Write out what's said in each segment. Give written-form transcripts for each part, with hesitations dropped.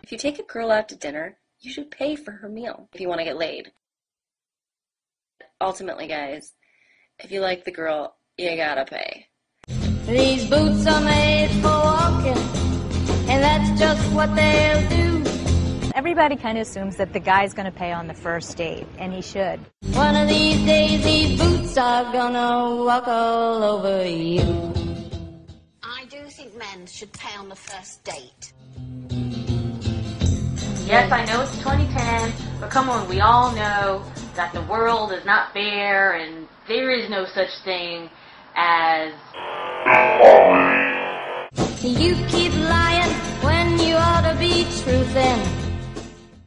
If you take a girl out to dinner, you should pay for her meal if you want to get laid. Ultimately, guys, if you like the girl, you gotta pay. These boots are made for walking, and that's just what they'll do. Everybody kind of assumes that the guy's going to pay on the first date, and he should. One of these days, these boots are gonna walk all over you. I do think men should pay on the first date. Yes, I know it's 2010, but come on, we all know that the world is not fair and there is no such thing as... You keep lying when you ought to be truthing.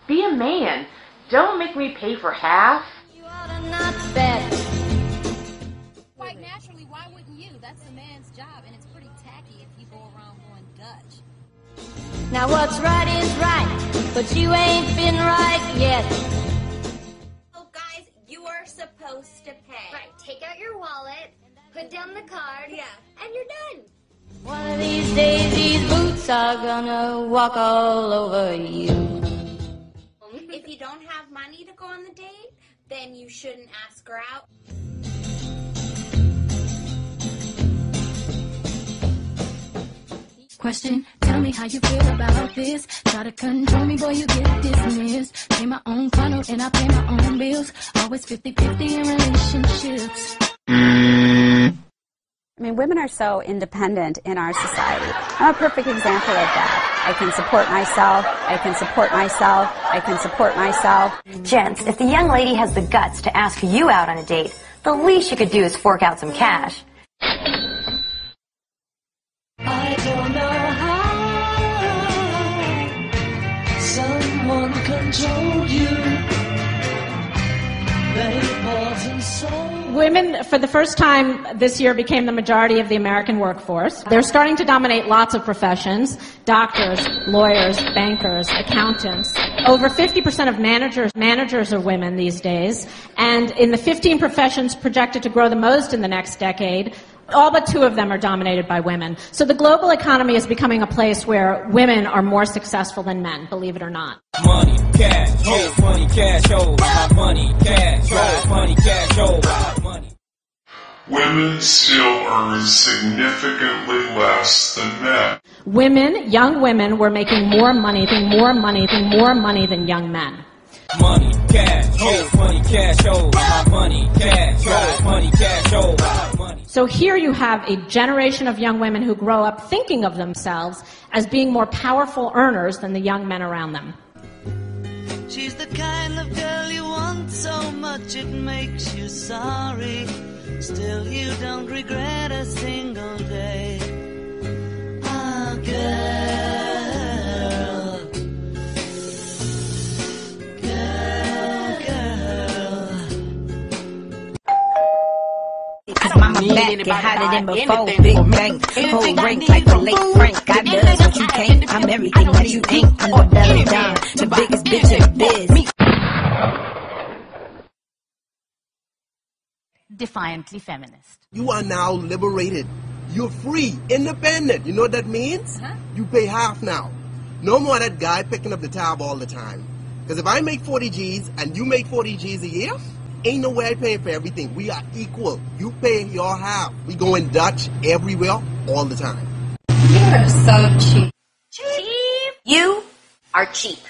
Be a man. Don't make me pay for half. You ought to not bet. Quite naturally, why wouldn't you? That's the man's job, and it's pretty tacky if you go around going Dutch. Now what's right is right, but you ain't been right yet. Oh, guys, you are supposed to pay. Right, take out your wallet, put down the card, and you're done. One of these days, these boots are gonna walk all over you. If you don't have money to go on the date, then you shouldn't ask her out. Question, tell me how you feel about this. Try to control me, boy, you get dismissed. Pay my own funnel and I pay my own bills. Always 50-50 in relationships. I mean, women are so independent in our society. I'm a perfect example of that. I can support myself, I can support myself, I can support myself. Gents, if the young lady has the guts to ask you out on a date, the least you could do is fork out some cash. I don't know how someone controlled you. They bought and sold. Women, for the first time this year, became the majority of the American workforce. They're starting to dominate lots of professions: doctors, lawyers, bankers, accountants. Over 50% of managers are women these days. And in the 15 professions projected to grow the most in the next decade, all but 2 of them are dominated by women. So the global economy is becoming a place where women are more successful than men, believe it or not. Money, cash, oh, money, cash, oh, money, cash, oh, money, cash, oh, money. Women still earn significantly less than men. Women, young women, were making more money than young men. Money, cash, oh, money, cash, oh, money, cash, oh, money, cash, oh, money. So here you have a generation of young women who grow up thinking of themselves as being more powerful earners than the young men around them. She's the kind of girl you want so much it makes you sorry. Still you don't regret a single day. Ah, girl, Cause mama back get hotter than before. Big bang, whole rank like the late Frank. I does what you can't. I'm everything that you ain't. I'm the Bella Don, the biggest bitch in the biz. Defiantly feminist. You are now liberated. You're free, independent. You know what that means? You pay half now. No more that guy picking up the tab all the time. Because if I make 40 G's and you make 40 G's a year, ain't no way I pay for everything. We are equal. You pay your half. We go in Dutch everywhere all the time. You are so cheap. Cheap? You are cheap.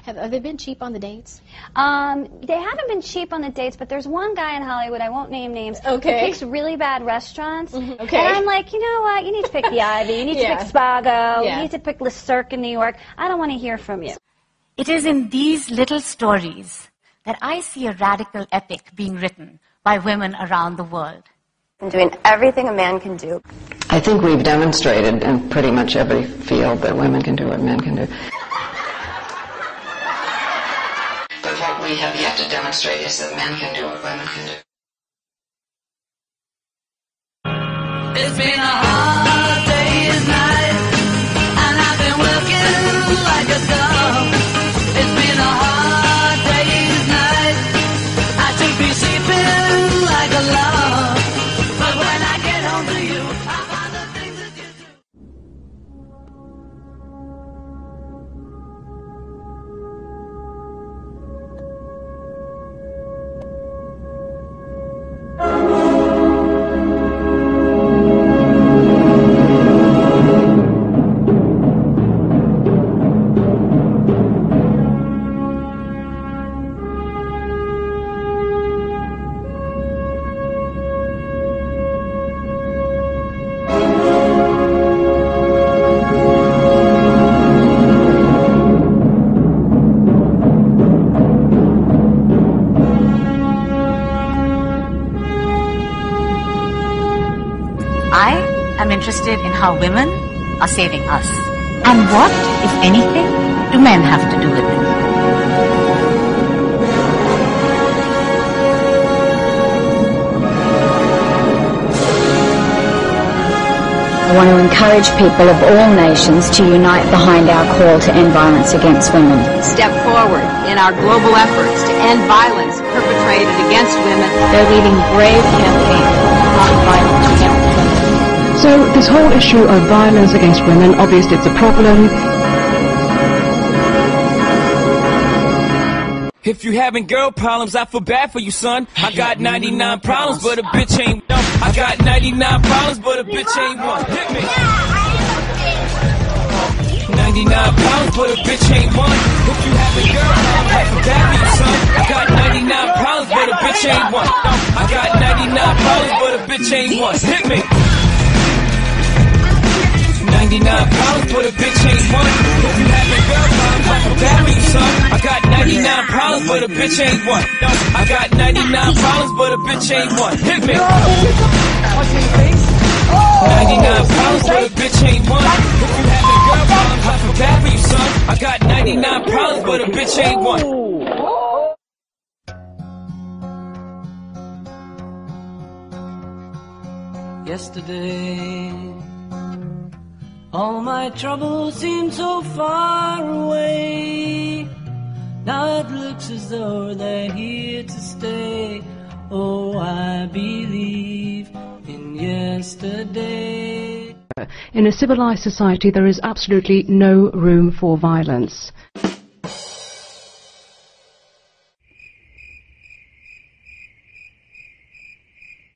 Have they been cheap on the dates? They haven't been cheap on the dates, but there's one guy in Hollywood, I won't name names, who picks really bad restaurants. Okay. And I'm like, you know what? You need to pick the Ivy. You need to pick Spago. You need to pick Le Cirque in New York. I don't want to hear from you. It is in these little stories that I see a radical epic being written by women around the world. And doing everything a man can do. I think we've demonstrated in pretty much every field that women can do what men can do. But what we have yet to demonstrate is that men can do what women can do. It's been a hard day's night, and I've been working like a dog. It's been a hard day's night. I should be sleeping like a log. But when I get home to you, I find the things that you do. interested in how women are saving us. And what, if anything, do men have to do with it? I want to encourage people of all nations to unite behind our call to end violence against women. Step forward in our global efforts to end violence perpetrated against women. They're leading brave campaigns to stop violence against women. So this whole issue of violence against women, obviously it's a problem. If you having girl problems, I feel bad for you, son. I got 99 problems, but a bitch ain't one. I got 99 problems, but a bitch ain't one. Hit me. 99 problems, but a bitch ain't one. If you having girl problems, I feel bad for you, son. I got 99 problems, but a bitch ain't one. I got 99 problems, but a bitch ain't one. Hit me. 99 problems, but a bitch ain't one. If you having girl problems, I feel bad for you, son. I got 99 problems, but a bitch ain't one. I got 99 problems, but a bitch ain't one. Hit me. 99 problems, but a bitch ain't one. If you having girl problems, I feel bad for you, son. I got 99 problems, but a bitch ain't one. Yesterday, all my troubles seem so far away. Now it looks as though they're here to stay. Oh, I believe in yesterday. In a civilized society, there is absolutely no room for violence.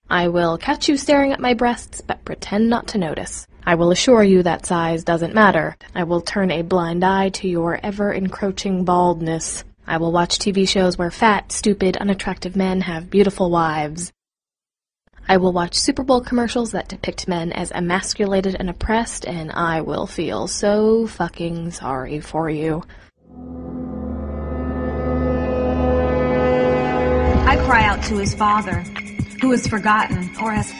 I will catch you staring at my breasts, but pretend not to notice. I will assure you that size doesn't matter. I will turn a blind eye to your ever-encroaching baldness. I will watch TV shows where fat, stupid, unattractive men have beautiful wives. I will watch Super Bowl commercials that depict men as emasculated and oppressed, and I will feel so fucking sorry for you. I cry out to his father, who has forgotten or has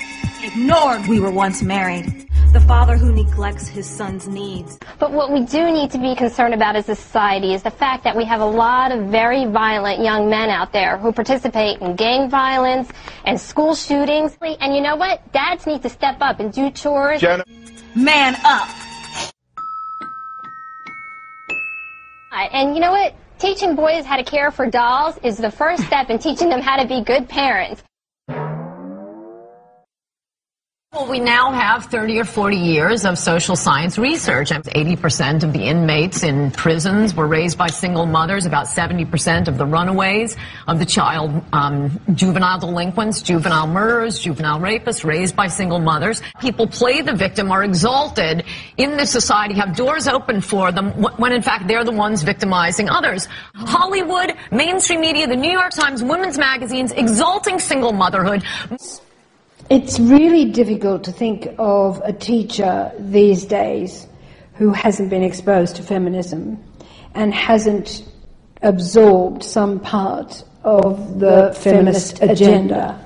ignored we were once married. The father who neglects his son's needs. But what we do need to be concerned about as a society is the fact that we have a lot of very violent young men out there who participate in gang violence and school shootings. And you know what? Dads need to step up and do chores. Man up! And you know what? Teaching boys how to care for dolls is the first step in teaching them how to be good parents. Well, we now have 30 or 40 years of social science research. 80% of the inmates in prisons were raised by single mothers. About 70% of the runaways of the juvenile delinquents, juvenile murderers, juvenile rapists, raised by single mothers. People play the victim, are exalted in this society, have doors open for them when in fact they're the ones victimizing others. Hollywood, mainstream media, the New York Times, women's magazines, exalting single motherhood. It's really difficult to think of a teacher these days who hasn't been exposed to feminism and hasn't absorbed some part of the feminist agenda.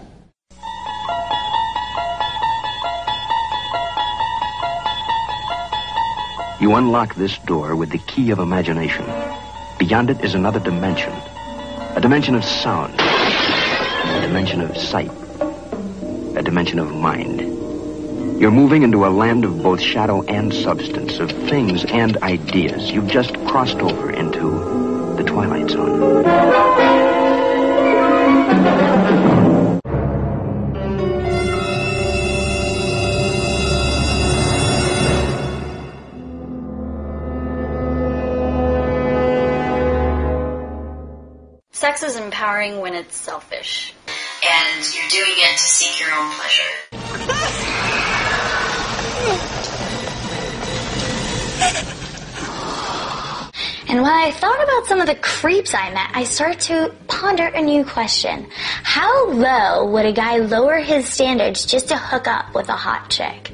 You unlock this door with the key of imagination. Beyond it is another dimension. A dimension of sound. A dimension of sight. A dimension of mind. You're moving into a land of both shadow and substance, of things and ideas. You've just crossed over into the Twilight Zone. Sex is empowering when it's selfish. And you're doing it to seek your own pleasure. And when I thought about some of the creeps I met, I started to ponder a new question. How low would a guy lower his standards just to hook up with a hot chick?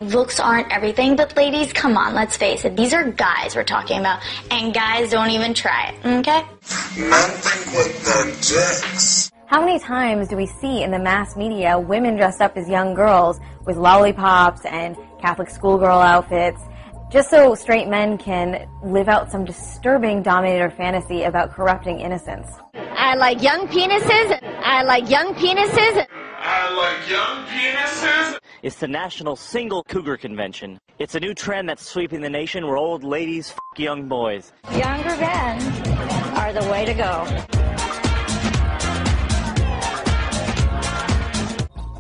Looks aren't everything, but ladies, come on, let's face it. These are guys we're talking about, and guys don't even try it, okay? Men think with their dicks. How many times do we see in the mass media women dressed up as young girls with lollipops and Catholic schoolgirl outfits, just so straight men can live out some disturbing dominator fantasy about corrupting innocence? I like young penises. I like young penises. I like young penises. It's the National Single Cougar Convention. It's a new trend that's sweeping the nation where old ladies f*** young boys. Younger men are the way to go.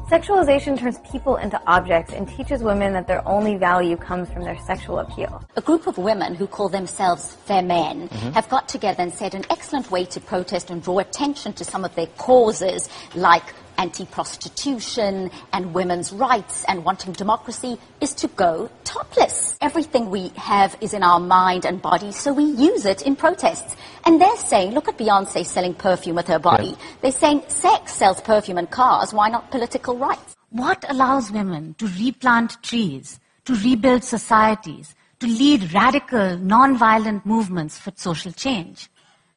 Sexualization turns people into objects and teaches women that their only value comes from their sexual appeal. A group of women who call themselves Femen have got together and said an excellent way to protest and draw attention to some of their causes, like anti-prostitution and women's rights and wanting democracy, is to go topless. Everything we have is in our mind and body, so we use it in protests. And they're saying, look at Beyonce selling perfume with her body. Yeah. They're saying sex sells perfume and cars, why not political rights? What allows women to replant trees, to rebuild societies, to lead radical, non-violent movements for social change?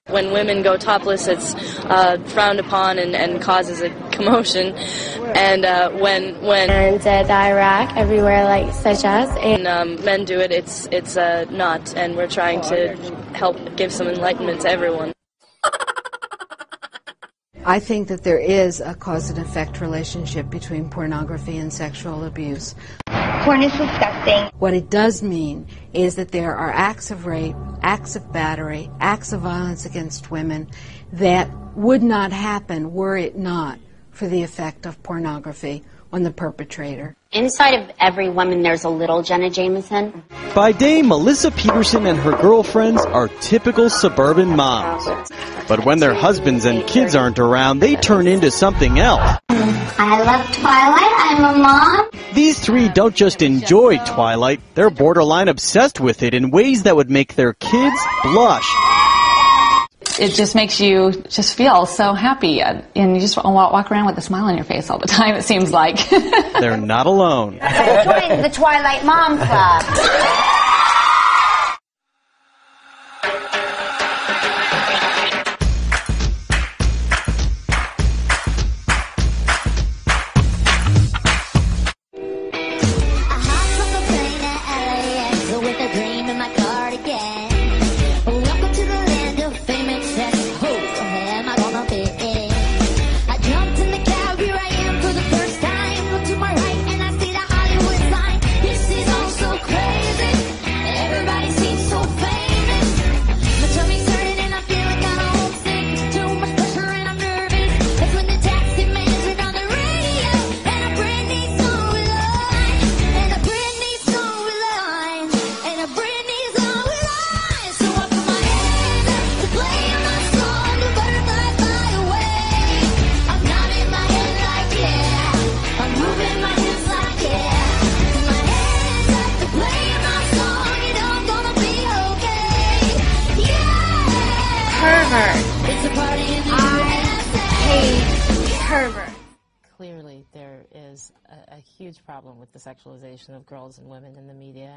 When women go topless, it's frowned upon and causes a commotion. And when the Iraq, everywhere like such as, and men do it, it's not. And we're trying to help give some enlightenment to everyone. I think that there is a cause and effect relationship between pornography and sexual abuse. Porn is disgusting. What it does mean is that there are acts of rape, acts of battery, acts of violence against women that would not happen were it not for the effect of pornography on the perpetrator. Inside of every woman there's a little Jenna Jameson. By day, Melissa Peterson and her girlfriends are typical suburban moms. But when their husbands and kids aren't around, they turn into something else. I love Twilight. I'm a mom. These three don't just enjoy Twilight, they're borderline obsessed with it in ways that would make their kids blush. It just makes you just feel so happy, and you just walk around with a smile on your face all the time, it seems like. They're not alone. Join the Twilight Mom Club. Clearly, there is a huge problem with the sexualization of girls and women in the media.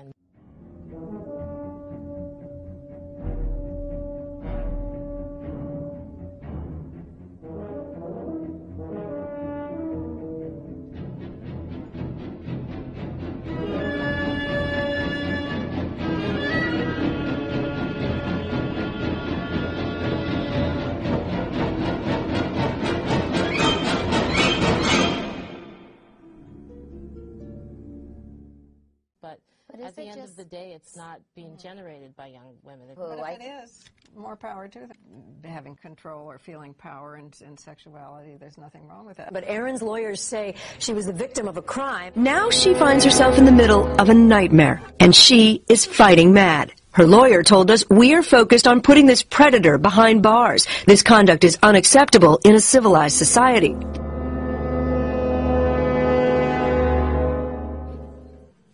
But at the end of the day, it's not being generated by young women. But if it is, more power to them. Having control or feeling power in sexuality, there's nothing wrong with that. But Erin's lawyers say she was the victim of a crime. Now she finds herself in the middle of a nightmare, and she is fighting mad. Her lawyer told us, "We are focused on putting this predator behind bars. This conduct is unacceptable in a civilized society."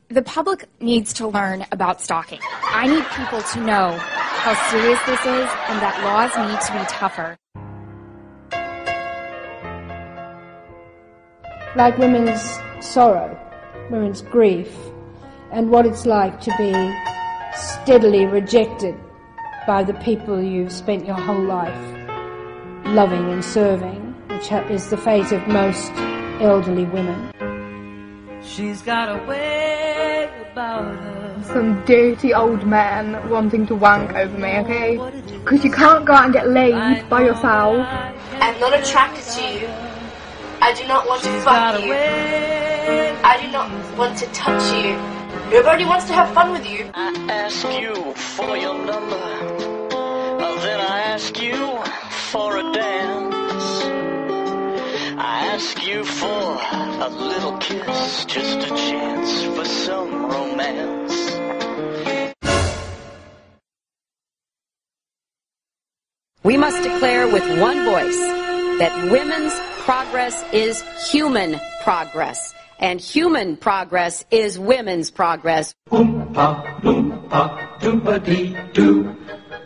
The public needs to learn about stalking. I need people to know how serious this is and that laws need to be tougher. Like women's sorrow, women's grief, and what it's like to be steadily rejected by the people you've spent your whole life loving and serving, which which is the fate of most elderly women. She's got a way about her. Some dirty old man wanting to wank over me, okay? Because you can't go out and get laid by yourself. I'm not attracted to you. I do not want to fuck you. I do not want to touch you. Nobody wants to have fun with you. I ask you for your number. Then I ask you for a dance. I ask you for a little kiss, just a chance for some romance. We must declare with one voice that women's progress is human progress, and human progress is women's progress. Oompa, loompa, doompa-dee-doo.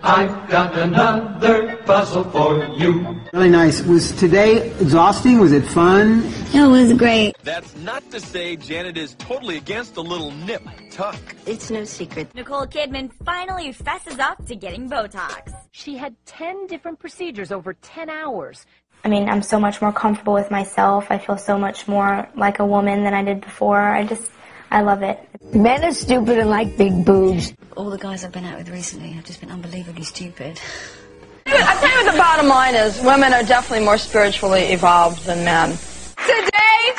I've got another puzzle for you. Really nice. Was today exhausting? Was it fun? It was great. That's not to say Janet is totally against a little nip tuck. It's no secret. Nicole Kidman finally fesses up to getting Botox. She had 10 different procedures over 10 hours. I mean, I'm so much more comfortable with myself. I feel so much more like a woman than I did before. I love it. Men are stupid and like big boobs. All the guys I've been out with recently have just been unbelievably stupid. I tell you what the bottom line is. Women are definitely more spiritually evolved than men. Today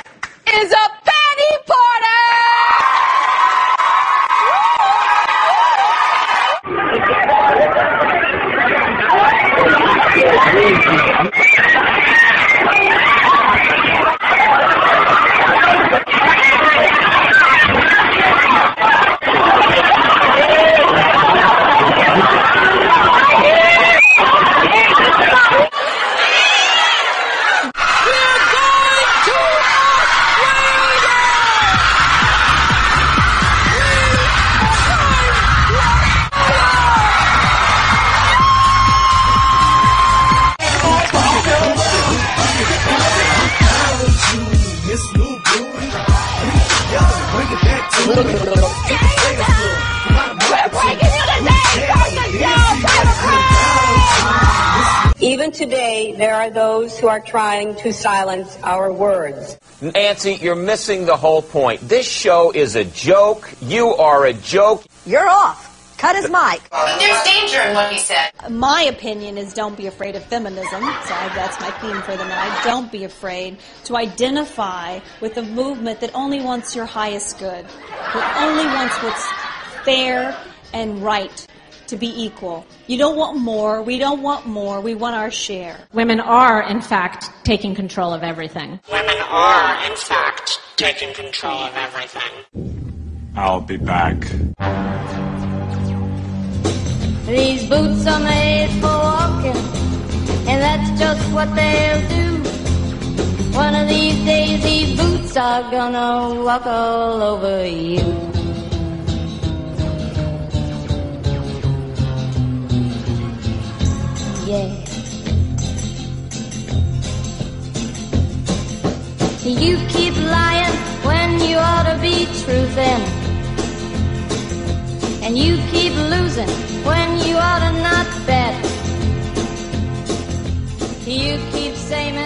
is a penny party! Even today, there are those who are trying to silence our words. Nancy, you're missing the whole point. This show is a joke. You are a joke. You're off. Cut his mic. There's danger in what he said. My opinion is don't be afraid of feminism. So that's my theme for the night. Don't be afraid to identify with a movement that only wants your highest good, that only wants what's fair and right, to be equal. You don't want more. We don't want more. We want our share. Women are, in fact, taking control of everything. Women are, in fact, taking control of everything. I'll be back. These boots are made for walking, and that's just what they'll do. One of these days, these boots are gonna walk all over you. Yeah. You keep lying when you ought to be truthing, and you keep losing when you ought to not bet. You keep saying